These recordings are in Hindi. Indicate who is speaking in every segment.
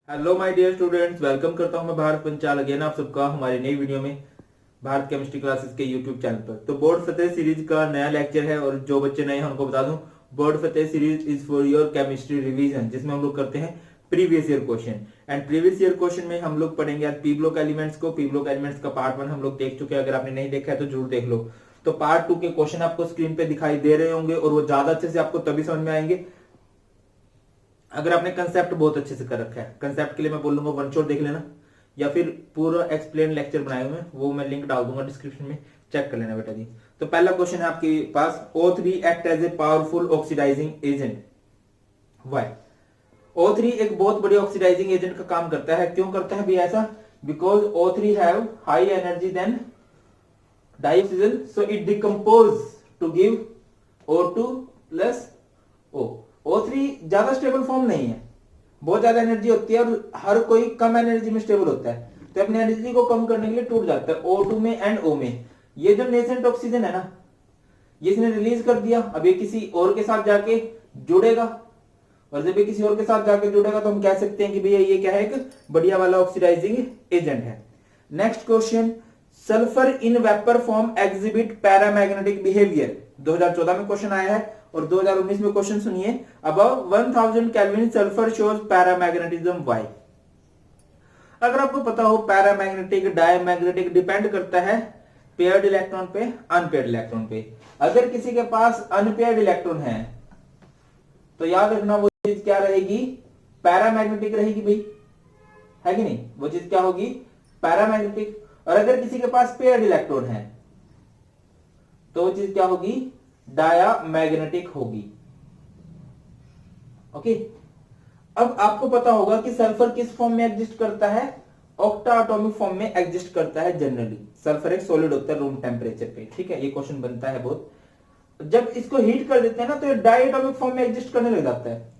Speaker 1: Hello my dear students, welcome करता हूं मैं भारत पंचाल अगेन आप सबका हमारी नई वीडियो में भारत केमिस्ट्री क्लासेस के यूट्यूब चैनल पर। तो बोर्ड फतेह सीरीज का नया लेक्चर है और जो बच्चे नए हैं उनको बता दूं, board Fateh series is for your chemistry revision, जिसमें हम लोग करते हैं previous year question. And previous year question में हम लोग पढ़ेंगे आज पी ब्लॉक एलिमेंट्स को। पी ब्लॉक एलिमेंट्स का पार्ट 1 हम लोग देख चुके हैं, अगर आपने नहीं देखा है तो जरूर देख लो। तो पार्ट 2 के क्वेश्चन आपको स्क्रीन पे दिखाई दे रहे होंगे और वो ज्यादा अच्छे से आपको तभी समझ में आएंगे अगर आपने कंसेप्ट बहुत अच्छे से कर रखा है। कंसेप्ट के लिए मैं बोलूंगा वन शॉट देख लेना, या फिर पूरा एक्सप्लेन लेक्चर बनाए हुए हैं, वो मैं लिंक डाल दूंगा डिस्क्रिप्शन में, चेक कर लेना बेटा जी। तो पहला क्वेश्चन है आपके पास, O3 act as a powerful oxidising agent. Why? O3 एक बहुत बड़ी ऑक्सीडाइजिंग एजेंट का काम करता है। क्यों करता है भी ऐसा? Because O3 have high energy than dioxygen, so it decompose to give O2 plus O। O3 ज्यादा स्टेबल फॉर्म नहीं है, बहुत ज्यादा एनर्जी होती है और हर कोई कम एनर्जी में स्टेबल होता है, तो अपनी एनर्जी को कम करने के लिए टूट जाता है O2 में एंड O में। ये जो नेसेंट ऑक्सीजन है ना, ये इसने रिलीज कर दिया, अब ये किसी और के साथ जाके जुड़ेगा, और जब ये किसी और के साथ जाके जुड़ेगा तो हम कह सकते हैं कि भैया ये क्या है, एक बढ़िया वाला ऑक्सीडाइजिंग एजेंट है। Next question, sulphur in vapour form exhibit paramagnetic behaviour. 2014 में क्वेश्चन आया है और 2019 में क्वेश्चन सुनिए, above 1000 kelvin sulphur shows paramagnetism why. अगर आपको पता हो पैरामैग्नेटिक डायमैग्नेटिक डिपेंड करता है पेयर्ड इलेक्ट्रॉन पे, अनपेयर्ड इलेक्ट्रॉन पे। अगर किसी के पास अनपेयर्ड इलेक्ट्रॉन है तो याद रखना वो चीज क्या रहेगी, पैरामैग्नेटिक रहेगी भाई, है कि नहीं? वो चीज क्या होगी, पैरामैग्नेटिक। और अगर किसी के पास पेयर्ड इलेक्ट्रॉन है तो वो चीज क्या होगी, डायामैग्नेटिक होगी। ओके, अब आपको पता होगा कि सल्फर किस फॉर्म में एग्जिस्ट करता है, ऑक्टा एटॉमिक फॉर्म में एग्जिस्ट करता है जनरली। सल्फर एक सॉलिड होता है रूम टेम्परेचर पे, ठीक है, ये क्वेश्चन बनता है बहुत। जब इसको हीट कर देते हैं ना तो ये डायटोमिक फॉर्म में एग्जिस्ट करने लग जाता है।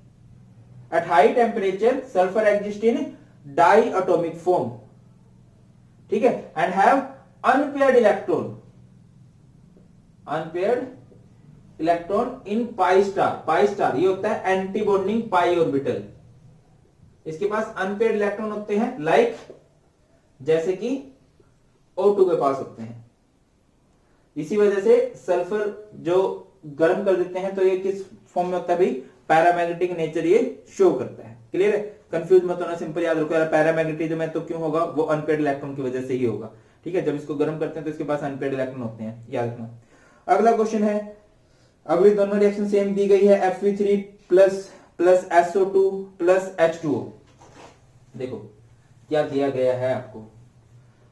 Speaker 1: At high temperature sulphur exist in diatomic form, ठीक है, and have unpaired electron, unpaired electron in pi star. Pi star ये होता है एंटी बॉन्डिंग पाई ऑर्बिटल। इसके पास अनपेयर्ड इलेक्ट्रॉन होते हैं, लाइक जैसे कि O2 के पास होते हैं। इसी वजह से सल्फर जो गर्म कर देते हैं तो ये किस फॉर्म में होता है भाई, पैरामैग्नेटिक नेचर ये शो करता है। क्लियर है? कंफ्यूज मत होना, सिंपल याद रखो यार, पैरामैग्नेटिज्म है तो क्यों होगा, वो अनपेयर्ड इलेक्ट्रॉन की वजह से ही होगा। ठीक है, जब इसको गर्म करते हैं तो इसके पास अनपेयर्ड इलेक्ट्रॉन होते हैं, याद रखना। अगला क्वेश्चन है, अगली दोनों रिएक्शन सेम दी गई है, Fe3 plus plus SO2 plus H2O। देखो क्या दिया गया है आपको,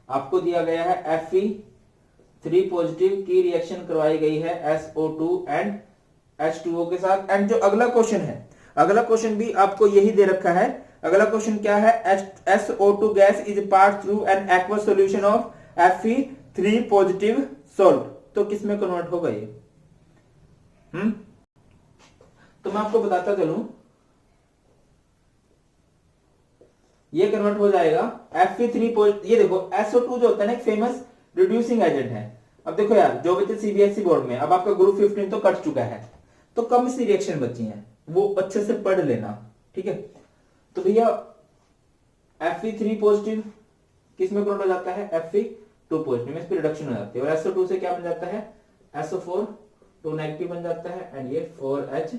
Speaker 1: आपको दिया गया है Fe3 पॉजिटिव की रिएक्शन करवाई गई है SO2 एंड H2O के साथ। एंड जो अगला क्वेश्चन है, अगला क्वेश्चन भी आपको यही दे रखा है। अगला क्वेश्चन क्या है, SO2 gas is pass through an aqueous solution of Fe3 positive salt. तो किस में कन्वर्ट होगा ये? तो मैं आपको बताता चलूं, ये कन्वर्ट हो जाएगा Fe3 ये देखो SO2 जो होता है ना एक फेमस रिड्यूसिंग एजेंट है। अब देखो यार, जो बच्चे सीबीएसई बोर्ड में, अब आपका ग्रुप 15 तो कट चुका है, तो कम सी रिएक्शन बची हैं, वो अच्छे से पढ़ लेना, ठीक है। तो भैया Fe3 पॉजिटिव किस में कन्वर्ट हो जाता है, Fe2 पॉजिटिव में, इस पर रिडक्शन हो जाती है, और SO2 से क्या बन जाता है, SO4 2 नेगेटिव बन जाता है एंड ये 4H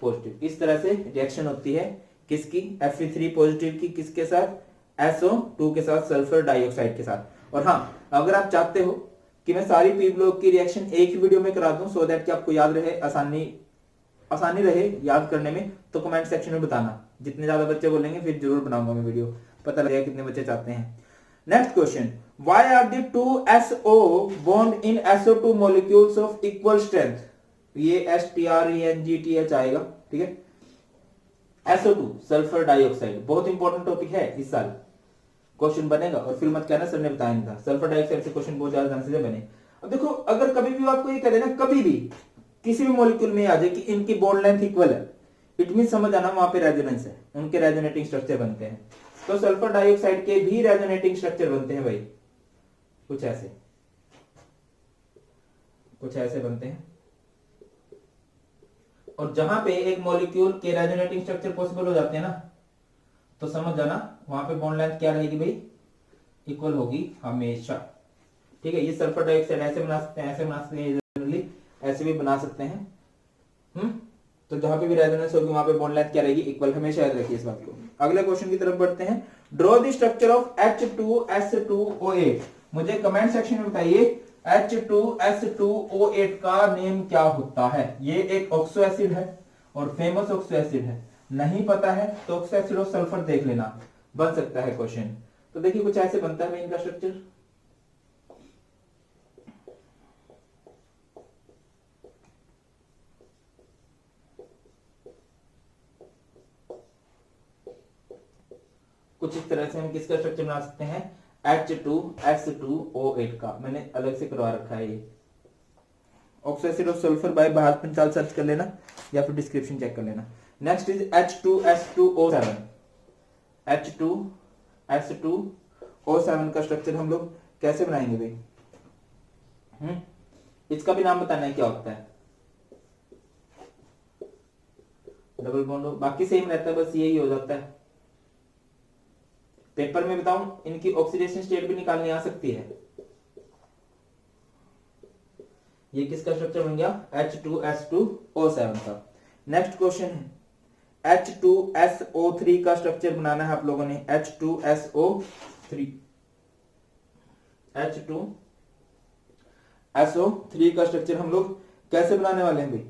Speaker 1: पॉजिटिव। इस तरह से रिएक्शन होती है किसकी, Fe3 पॉजिटिव की, किसके साथ, SO2 के साथ, सल्फर डाइऑक्साइड के साथ। और हाँ, अगर आप चाहते हो कि मैं सारी पी ब्लॉक की रिएक्शन एक ही वीडियो में करा दूं सो दैट कि आपको याद रहे, आसानी रहे याद करने में, तो कमेंट सेक्शन में बताना। जितने ज्यादा बच्चे बोलेंगे फिर जरूर बनाऊंगा मैं वीडियो, पता लगेगा कितने बच्चे चाहते हैं। Next question, why are the two SO bond in SO2 molecules of equal strength? ये STRENGTH आएगा, ठीक है। SO2 सल्फर डाइऑक्साइड बहुत इंपॉर्टेंट टॉपिक है, इस साल क्वेश्चन बनेगा, और फिर मत कहना सर ने बताया नहीं था। सल्फर डाइऑक्साइड से क्वेश्चन बहुत ज्यादा चांसेस बने। अब देखो, अगर कभी भी आपको ये कह देना, कभी भी किसी भी मॉलिक्यूल में आ जाए कि इनकी बॉन्ड लेंथ इक्वल है, इट मीन समझ आना वहां पे रेजोनेंस है, उनके रेजोनेटिंग स्ट्रक्चर बनते हैं। तो सल्फर डाइऑक्साइड के भी रेजोनेटिंग स्ट्रक्चर बनते हैं भाई, कुछ ऐसे बनते हैं। और जहां पे एक मॉलिक्यूल के रेजोनेटिंग स्ट्रक्चर पॉसिबल हो जाते हैं ना, तो समझ जाना वहां पे बॉन्ड लेंथ क्या रहेगी भाई, इक्वल होगी हमेशा। ठीक है, ये सल्फर डाइऑक्साइड ऐसे बना सकते हैं, ऐसे बना सकते हैं, जनरली ऐसे भी बना सकते हैं। तो जहां पे भी रेजोनेंस होगी वहां पे बॉन्ड लेंथ क्या रहेगी, इक्वल। हमेशा याद रखिए इस बात को। अगले क्वेश्चन की तरफ बढ़ते हैं। Draw the structure of H2S2O8। मुझे कमेंट सेक्शन में बताइए H2S2O8 का नेम क्या होता है। ये एक ऑक्सो एसिड है और फेमस ऑक्सो एसिड है। नहीं पता है तो ऑक्सो एसिड ऑफ सल्फर देख लेना, बन सकता है क्वेश्चन। तो देखिए कुछ ऐसे बनता है इनका स्ट्रक्चर। कुछ इस तरह से हम किसका स्ट्रक्चर बना सकते हैं, H2S2O8 का। मैंने अलग से करवा रखा है ये। Oxo acid of sulphur by Bharat Panchal search कर लेना या फिर डिस्क्रिप्शन चेक कर लेना। Next is H2S2O7। H2S2O7 का स्ट्रक्चर हम लोग कैसे बनाएंगे भाई? इसका भी नाम बताना है क्या होता है। डबल बॉन्ड, बाकी सेम रहता है, बस यही हो जाता है। पेपर में बताऊं इनकी ऑक्सीडेशन स्टेट भी निकालनी आ सकती है। ये किसका स्ट्रक्चर बन गया, H2S2O7 का। नेक्स्ट क्वेश्चन है H2SO3 का स्ट्रक्चर बनाना है आप लोगों ने। H2SO3 H2SO3 का स्ट्रक्चर हम लोग कैसे बनाने वाले हैं भाई?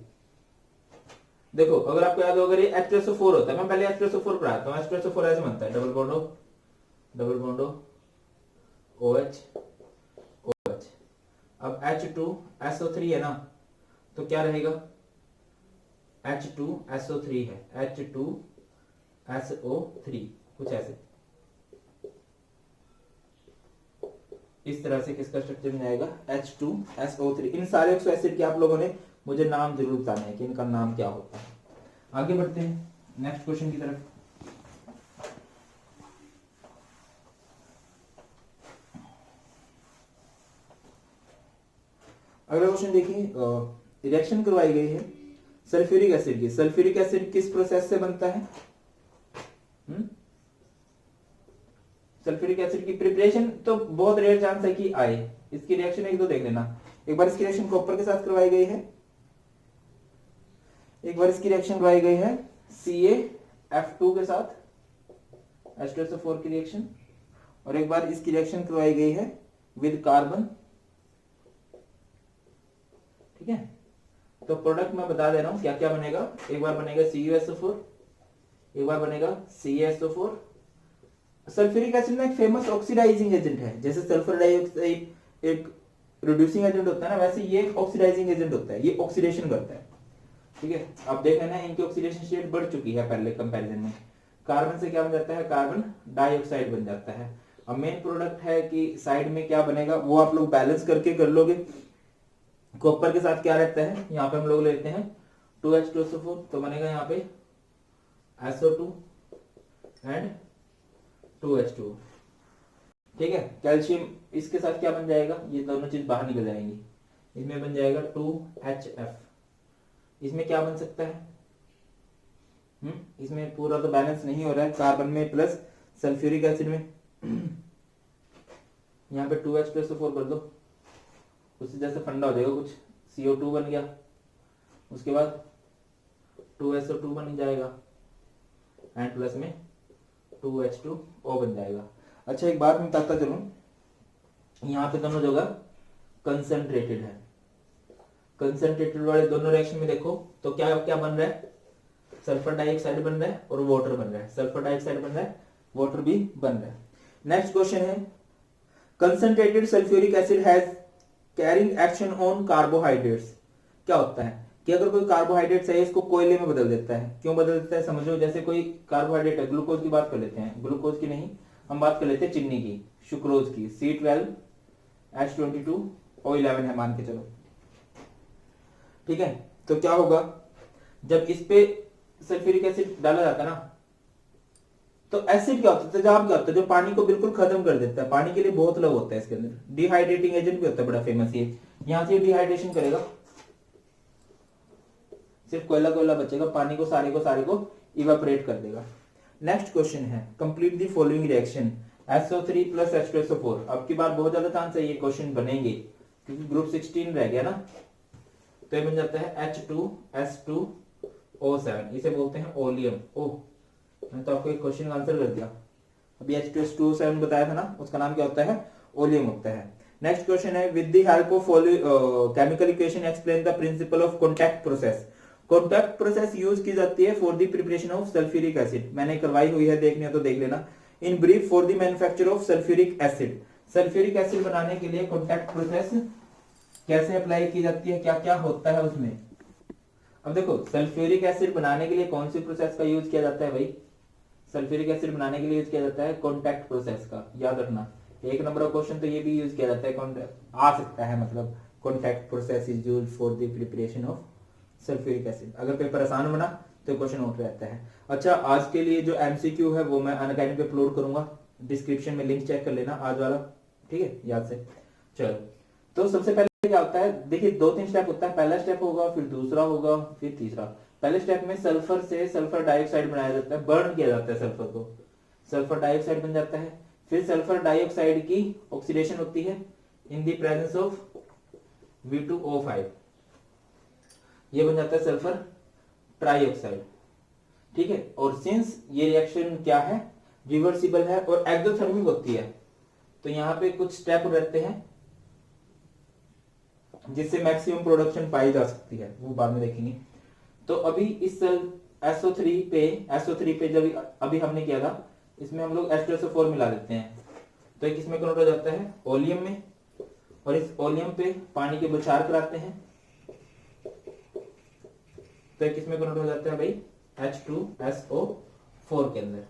Speaker 1: देखो अगर आपको याद हो, अगर ये H2SO4 होता है, मैं पहले H2SO4 पढ़ाता हूँ। H2SO4 ऐसे बनता है, डबल बॉन्ड OH OH। अब H2SO3 है ना, तो क्या रहेगा, H2SO3 है, H2SO3 कुछ ऐसे इस तरह से किसका स्ट्रक्चर बन जाएगा, H2SO3। इन सारे ऑक्सो एसिड के आप लोगों ने मुझे नाम जरूर बताना है कि इनका नाम क्या होता है। आगे बढ़ते हैं नेक्स्ट क्वेश्चन की तरफ। अगला क्वेश्चन देखिए, रिएक्शन करवाई गई है सल्फ्यूरिक एसिड की। सल्फ्यूरिक एसिड किस प्रोसेस से बनता है? सल्फ्यूरिक एसिड की प्रिपरेशन तो बहुत रेयर चांस है कि आए। इसकी रिएक्शन एक दो देख लेना। एक बार इसकी रिएक्शन कॉपर के साथ करवाई गई है, एक बार इसकी रिएक्शन करवाई गई है CaF2 के साथ, H2SO4 की रिएक्शन, और एक बार इसकी रिएक्शन करवाई गई है विद कार्बन। ठीक है, तो प्रोडक्ट मैं बता दे रहा हूं क्या क्या बनेगा। एक बार बनेगा CuSO4, एक बार बनेगा CaSO4। सल्फ्यूरिक एसिड ना एक फेमस ऑक्सीडाइजिंग एजेंट है। जैसे सल्फर डाइऑक्साइड एक रिड्यूसिंग एजेंट होता है ना, वैसे ये ऑक्सीडाइजिंग एजेंट होता है, ये ऑक्सीडेशन करता है। ठीक है, आप देख लेना इनकी ऑक्सीडेशन स्टेट बढ़ चुकी है पहले कंपैरिजन में। कार्बन से क्या बन जाता है, कार्बन डाइऑक्साइड बन जाता है। अब मेन प्रोडक्ट है कि साइड में क्या बनेगा वो आप लोग बैलेंस करके कर लोगे। कॉपर के साथ क्या रहता है, यहाँ पे हम लोग लेते हैं 2H2SO4, तो बनेगा यहाँ पे SO2 एंड 2H2। ठीक है, कैल्शियम इसके साथ क्या बन जाएगा, ये दोनों चीज बाहर निकल जाएंगी। इसमें बन जाएगा 2HF। इसमें क्या बन सकता है, इसमें पूरा तो बैलेंस नहीं हो रहा है, कार्बन में प्लस सल्फ्यूरिक एसिड में। यहाँ पे 2H2SO4 कर दो, उससे जैसे फंडा हो जाएगा कुछ, CO2 बन गया, उसके बाद 2SO2 बन जाएगा एंड प्लस में 2H2O बन जाएगा। अच्छा एक बात मैं बताता चलूं, यहाँ पे दोनों जगह कंसंट्रेटेड है। कंसंट्रेटेड वाले दोनों रिएक्शन में देखो तो क्या क्या बन रहा है, सल्फर डाइऑक्साइड बन रहा है और वाटर बन रहा है। सल्फर डाइऑक्साइड बन रहा है, वाटर भी बन रहा है। नेक्स्ट क्वेश्चन है, concentrated sulphuric acid has carrying action on carbohydrates. क्या होता है कि अगर कोई कार्बोहाइड्रेट है इसको कोयले में बदल देता है। क्यों बदल देता है समझो, जैसे कोई कार्बोहाइड्रेट है, ग्लूकोज की बात कर लेते हैं, ग्लूकोज की नहीं हम बात कर लेते हैं चीनी की, सुक्रोज की, C12H22O11 है मान के चलो। ठीक है, तो क्या होगा जब इस पे सल्फ्यूरिक एसिड डाला जाता है ना, तो एसिड क्या होता है, तेजाब क्या होता है, जो पानी को बिल्कुल खत्म कर देता है। पानी के लिए बहुत लव होता है इसके अंदर, डिहाइड्रेटिंग एजेंट भी होता है, बड़ा फेमस ये। यहां से डिहाइड्रेशन करेगा, सिर्फ कोयला कोयला बचेगा, पानी को सारे को इवापोरेट कर देगा। नेक्स्ट क्वेश्चन है complete the following reaction SO3 plus H2SO4। अब की बार बहुत ज्यादा चांस है ये क्वेश्चन बनेंगे क्योंकि ग्रुप 16 रह गया ना। तो ये बन जाता है H2S2O7, इसे बोलते हैं ओलियम। ओह, मैंने तो आपको एक क्वेश्चन का आंसर कर दिया। अभी H2S2O7 बताया था ना, उसका नाम क्या होता है? ओलियम होता है। नेक्स्ट क्वेश्चन है with the help of chemical equation explain the principle of contact process. Contact process use की जाती है for the preparation of sulphuric acid. मैंने करवाई हुई है, देखनी है तो देख लेना। In brief for the manufacture of sulphuric acid. Sulphuric acid बनाने के लिए कॉन्टैक्ट प्रोसेस कैसे अप्लाई की जाती है, क्या क्या होता है उसमें। अब देखो, सल्फ्यूरिक एसिड बनाने के लिए कौन सी प्रोसेस का यूज किया जाता है भाई? सल्फ्यूरिक एसिड बनाने के लिए यूज किया जाता है कॉन्टैक्ट प्रोसेस का, याद रखना। एक नंबर का क्वेश्चन तो ये भी यूज किया जाता है, आ सकता है मतलब, contact process is used for the preparation of sulphuric acid. अगर पेपर आसान बना तो क्वेश्चन उठ रहता है। अच्छा, आज के लिए जो एमसीक्यू है वो मैं अनअकैडमी पे अपलोड करूंगा, डिस्क्रिप्शन में लिंक चेक कर लेना आज वाला, ठीक है, याद से। चलो, तो सबसे पहले क्या होता है, देखिए 2-3 स्टेप होता है। पहला स्टेप होगा, फिर दूसरा होगा, फिर तीसरा। पहले स्टेप में सल्फर से सल्फर डाइऑक्साइड बनाया जाता है, बर्न किया जाता है सल्फर को, सल्फर डाइऑक्साइड बन जाता है। फिर सल्फर डाइऑक्साइड की ऑक्सीडेशन होती है in the presence of V2O5, ये बन जाता है सल्फर ट्राइऑक्साइड, ठीक है। और सिंस ये रिएक्शन क्या है, रिवर्सिबल है और एक्सोथर्मिक होती है, तो यहाँ पे कुछ स्टेप रहते हैं जिससे मैक्सिमम प्रोडक्शन पाई जा सकती है, वो बाद में देखेंगे। तो अभी इस SO3 पे जब अभी हमने किया था, इसमें हम लोग H2SO4 मिला देते हैं, तो एक इसमें कन्वर्ट हो जाता है ओलियम में, और इस ओलियम पे पानी के बौछार कराते हैं, तो एक इसमें कन्वर्ट हो जाता है भाई H2SO4 के अंदर,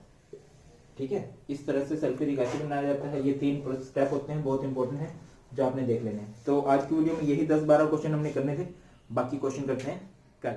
Speaker 1: ठीक है। इस तरह से सल्फ्यूरिक एसिड बनाया जाता है। ये 3 स्टेप होते हैं, बहुत इंपॉर्टेंट है, जो आपने देख लेने हैं। तो आज की वीडियो में यही 10-12 क्वेश्चन हमने करने थे, बाकी क्वेश्चन करते हैं कल।